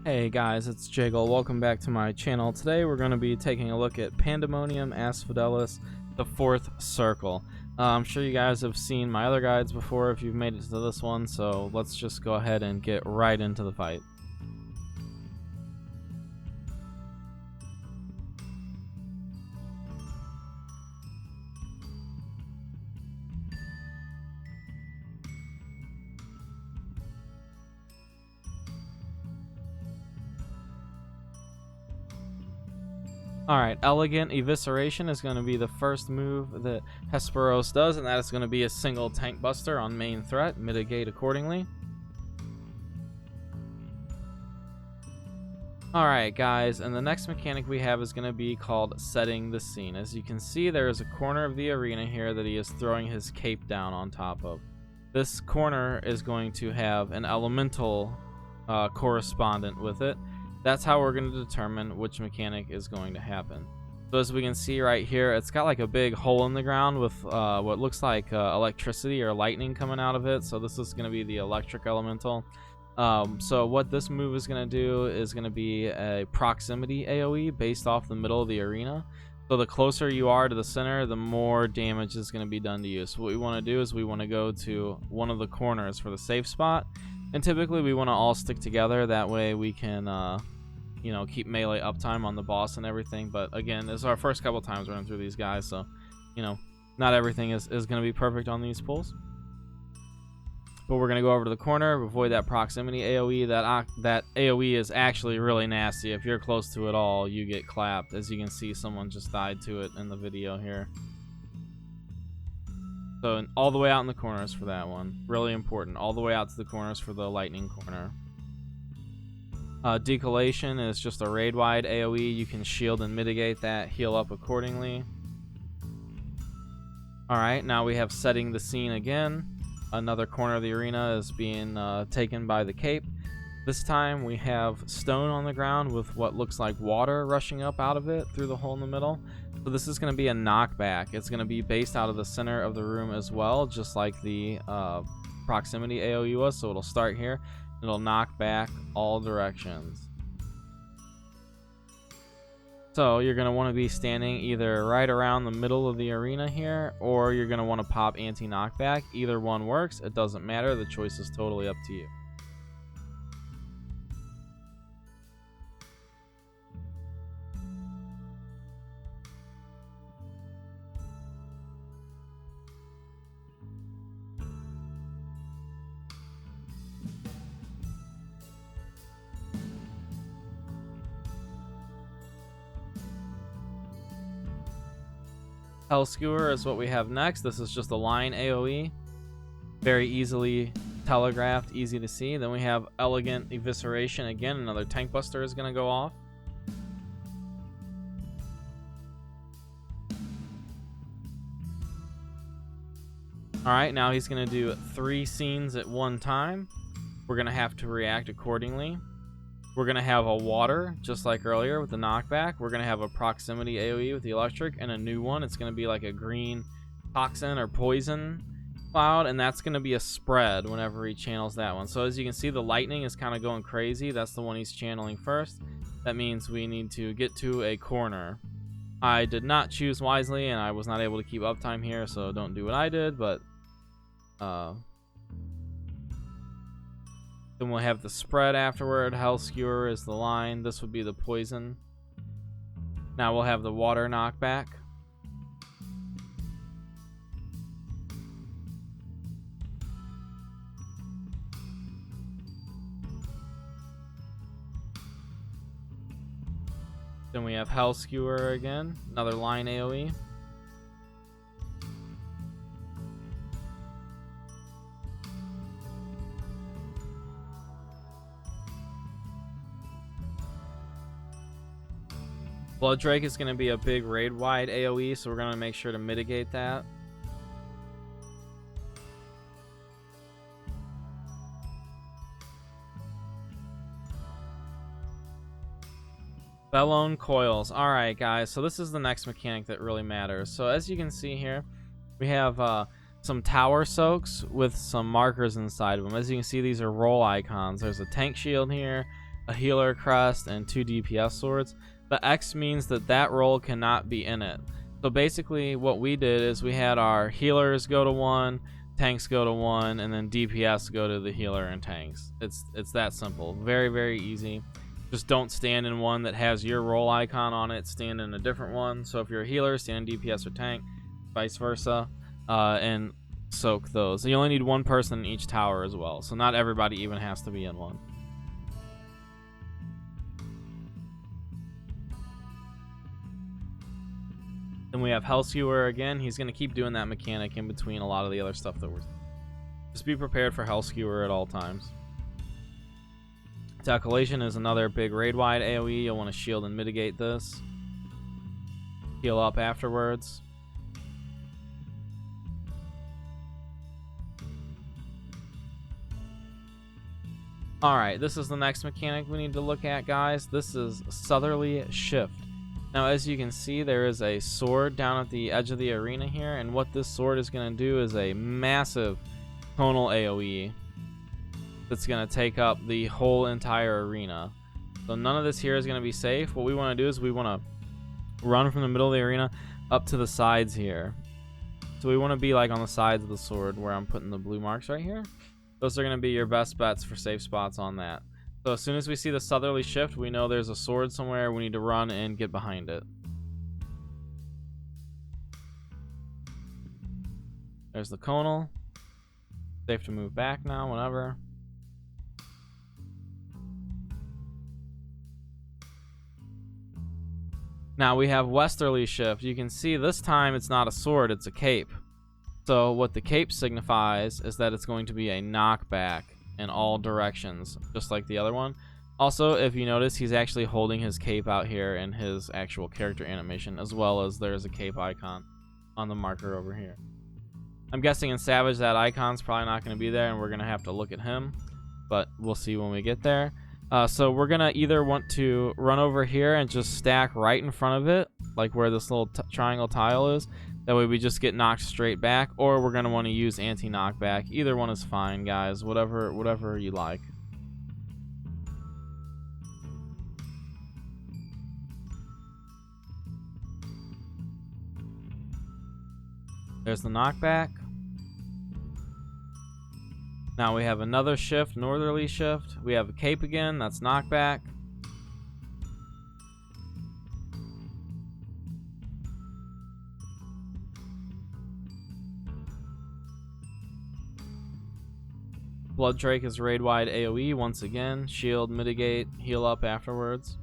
Hey guys, it's Jiggle. Welcome back to my channel. Today we're going to be taking a look at Pandæmonium Asphodelos, the fourth circle. I'm sure you guys have seen my other guides before if you've made it to this one, so let's just go ahead and get right into the fight. Alright, Elegant Evisceration is going to be the first move that Hesperos does, and that is going to be a single tank buster on main threat. Mitigate accordingly. Alright guys, and the next mechanic we have is going to be called Setting the Scene. As you can see, there is a corner of the arena here that he is throwing his cape down on top of. This corner is going to have an elemental correspondent with it. That's how we're going to determine which mechanic is going to happen. So as we can see right here, it's got like a big hole in the ground with what looks like electricity or lightning coming out of it. So this is going to be the electric elemental. So what this move is going to do is going to be a proximity AoE based off the middle of the arena. So the closer you are to the center, the more damage is going to be done to you. So what we want to do is we want to go to one of the corners for the safe spot. And typically we want to all stick together. That way we can, you know, keep melee uptime on the boss and everything. But again, this is our first couple times running through these guys. So, you know, not everything is going to be perfect on these pulls. But we're going to go over to the corner, avoid that proximity AoE. That AoE is actually really nasty. If you're close to it all, you get clapped. As you can see, someone just died to it in the video here. So all the way out in the corners for that one. Really important. All the way out to the corners for the lightning corner. Decollation is just a raid-wide AoE. You can shield and mitigate that. Heal up accordingly. Alright, now we have Setting the Scene again. Another corner of the arena is being taken by the cape. This time we have stone on the ground with what looks like water rushing up out of it through the hole in the middle. So this is going to be a knockback. It's going to be based out of the center of the room as well, just like the proximity AoE was. So it'll start here. It'll knock back all directions. So you're going to want to be standing either right around the middle of the arena here, or you're going to want to pop anti-knockback. Either one works. It doesn't matter. The choice is totally up to you. Hell Skewer is what we have next. This is just a line AoE. Very easily telegraphed, easy to see. Then we have Elegant Evisceration. Again, another tank buster is going to go off. Alright, now he's going to do 3 scenes at one time. We're going to have to react accordingly. We're going to have a water, just like earlier with the knockback. We're going to have a proximity AoE with the electric, and a new one. It's going to be like a green toxin or poison cloud, and that's going to be a spread whenever he channels that one. So as you can see, the lightning is kind of going crazy. That's the one he's channeling first. That means we need to get to a corner. I did not choose wisely, and I was not able to keep uptime here, so don't do what I did, but then we'll have the spread afterward. Hell Skewer is the line. This would be the poison. Now we'll have the water knockback. Then we have Hell Skewer again. Another line AoE. Blood Drake is going to be a big raid-wide AoE, so we're going to make sure to mitigate that. Bellone Coils. Alright guys, so this is the next mechanic that really matters. So as you can see here, we have some tower soaks with some markers inside of them. As you can see, these are roll icons. There's a tank shield here, a healer crest, and 2 DPS swords. The X means that that role cannot be in it. So basically what we did is we had our healers go to 1, tanks go to 1, and then DPS go to the healer and tanks. It's that simple. Very, very easy. Just don't stand in one that has your role icon on it. Stand in a different one. So if you're a healer, stand in DPS or tank, vice versa, and soak those. You only need one person in each tower as well, so not everybody even has to be in one. Then we have Hellskewer again. He's going to keep doing that mechanic in between a lot of the other stuff that we're... Just be prepared for Hellskewer at all times. Decolation is another big raid-wide AoE. You'll want to shield and mitigate this. Heal up afterwards. Alright, this is the next mechanic we need to look at, guys. This is Southerly Shift. Now, as you can see, there is a sword down at the edge of the arena here, and what this sword is going to do is a massive tonal AoE that's going to take up the whole entire arena. So none of this here is going to be safe. What we want to do is we want to run from the middle of the arena up to the sides here. So we want to be like on the sides of the sword where I'm putting the blue marks right here. Those are going to be your best bets for safe spots on that. So as soon as we see the Southerly Shift, we know there's a sword somewhere. We need to run and get behind it. There's the conal. Safe to move back now, whenever. Now we have Westerly Shift. You can see this time it's not a sword, it's a cape. So what the cape signifies is that it's going to be a knockback in all directions, just like the other one. Also, if you notice, he's actually holding his cape out here in his actual character animation, as well as there's a cape icon on the marker over here. I'm guessing in Savage that icon's probably not going to be there, and we're going to have to look at him, but we'll see when we get there. So we're going to either want to run over here and just stack right in front of it, like where this little triangle tile is. That way we just get knocked straight back, or we're going to want to use anti-knockback. Either one is fine, guys. Whatever you like. There's the knockback. Now we have another shift, Northerly Shift. We have a cape again, that's knockback. Blood Drake is raid-wide AoE once again. Shield, mitigate, heal up afterwards.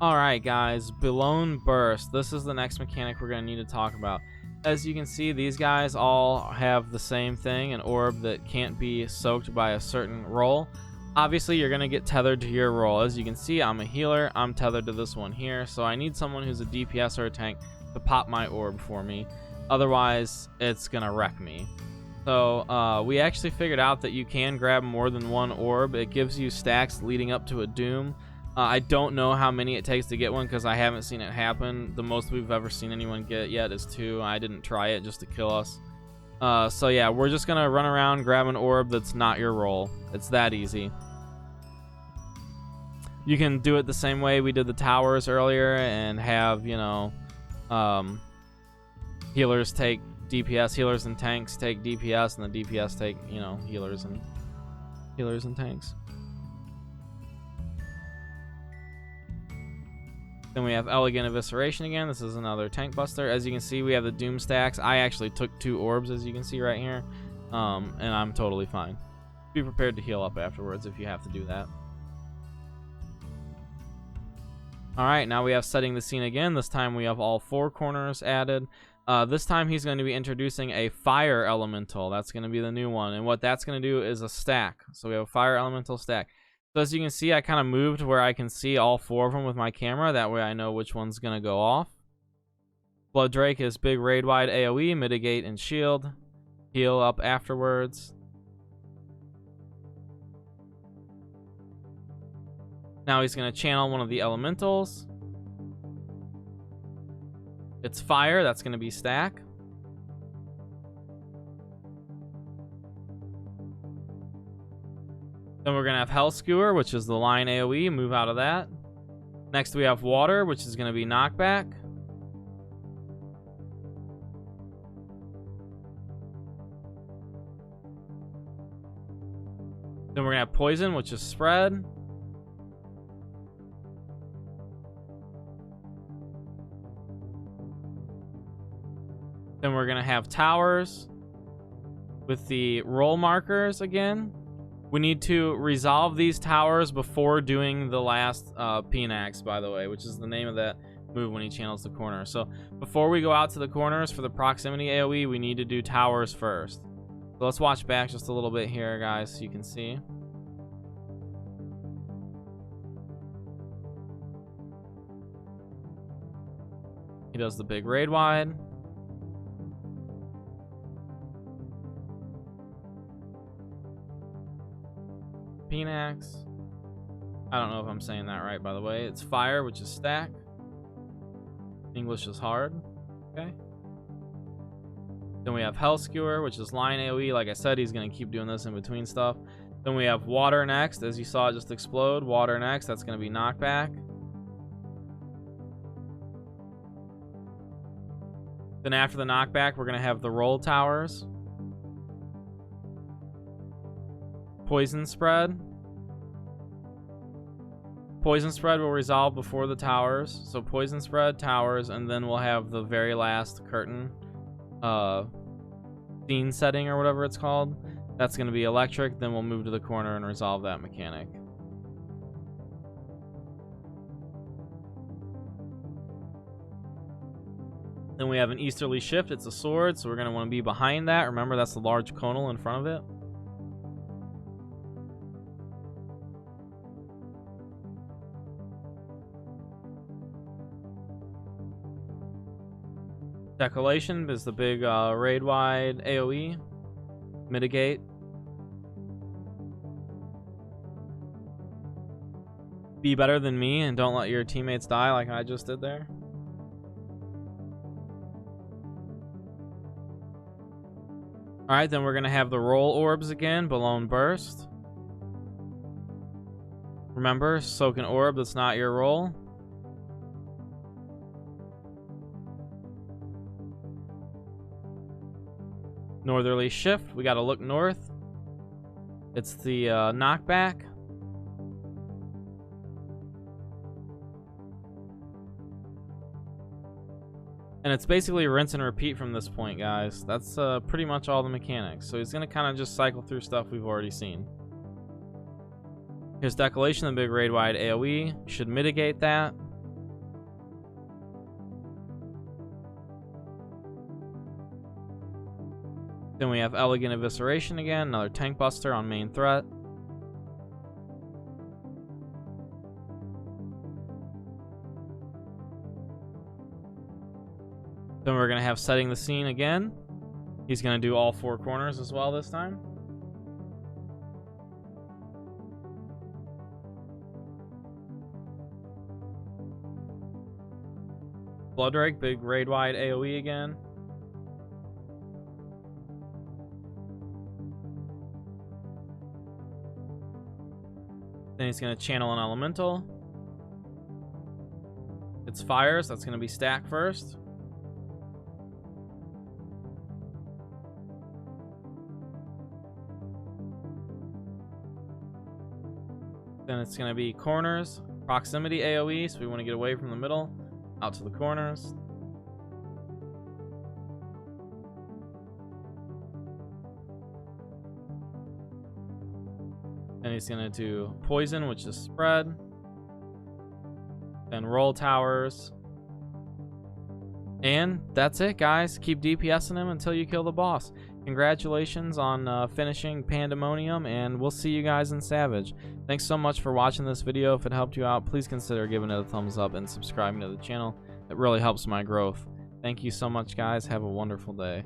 Alright guys, Blown Burst. This is the next mechanic we're going to need to talk about. As you can see, these guys all have the same thing, an orb that can't be soaked by a certain role. Obviously, you're going to get tethered to your role. As you can see, I'm a healer. I'm tethered to this one here, so I need someone who's a DPS or a tank to pop my orb for me. Otherwise, it's going to wreck me. So, we actually figured out that you can grab more than one orb. It gives you stacks leading up to a doom. I don't know how many it takes to get one because I haven't seen it happen. The most we've ever seen anyone get yet is 2. I didn't try it just to kill us. So yeah, we're just gonna run around, grab an orb that's not your role. It's that easy. You can do it the same way we did the towers earlier and have, you know, healers take DPS, healers and tanks take DPS, and the DPS take, you know, healers and tanks. Then we have Elegant Evisceration again. This is another tank buster. As you can see, we have the Doom stacks. I actually took 2 orbs, as you can see right here, and I'm totally fine. Be prepared to heal up afterwards if you have to do that. Alright, now we have Setting the Scene again. This time we have all 4 corners added. This time he's going to be introducing a Fire Elemental. That's going to be the new one, and what that's going to do is a stack. So we have a Fire Elemental stack. So as you can see, I kind of moved where I can see all 4 of them with my camera. That way I know which one's going to go off. Blood Drake is big raid-wide AoE, mitigate and shield. Heal up afterwards. Now he's going to channel one of the elementals. It's fire, that's going to be stack. Then we're going to have Hell Skewer, which is the line AoE. Move out of that. Next we have Water, which is going to be knockback. Then we're going to have Poison, which is spread. Then we're going to have Towers with the roll markers again. We need to resolve these towers before doing the last Phoenix, by the way, which is the name of that move when he channels the corner. So before we go out to the corners for the proximity AoE, we need to do towers first. So let's watch back just a little bit here, guys, so you can see. He does the big raid wide. Phoenix. I don't know if I'm saying that right, by the way. It's Fire, which is stack. English is hard. Okay. Then we have Hell Skewer, which is line AoE. Like I said, he's going to keep doing this in between stuff. Then we have Water next. As you saw it just explode. Water next. That's going to be knockback. Then after the knockback, we're going to have the roll towers. Poison spread. Poison spread will resolve before the towers. So poison spread, towers, and then we'll have the very last curtain scene setting or whatever it's called. That's going to be electric. Then we'll move to the corner and resolve that mechanic. Then we have an Easterly Shift. It's a sword, so we're going to want to be behind that. Remember, that's the large conal in front of it. Decolation is the big raid wide AoE. Mitigate. Be better than me and don't let your teammates die like I just did there. Alright, then we're going to have the roll orbs again. Balloon burst. Remember, soak an orb that's not your roll. Northerly Shift. We got to look north. It's the knockback. And it's basically rinse and repeat from this point, guys. That's pretty much all the mechanics. So he's going to kind of just cycle through stuff we've already seen. Here's Decolation, the big raid wide AoE. Should mitigate that. Then we have Elegant Evisceration again, another tank buster on main threat. Then we're going to have Setting the Scene again. He's going to do all four corners as well this time. Blooddrake, big raid wide AoE again. Then he's going to channel an elemental. It's fires. That's going to be stack first. Then it's going to be corners. Proximity AoE, so we want to get away from the middle. Out to the corners. Then he's going to do poison, which is spread. Then roll towers. And that's it, guys. Keep DPSing him until you kill the boss. Congratulations on finishing Pandæmonium, and we'll see you guys in Savage. Thanks so much for watching this video. If it helped you out, please consider giving it a thumbs up and subscribing to the channel. It really helps my growth. Thank you so much, guys. Have a wonderful day.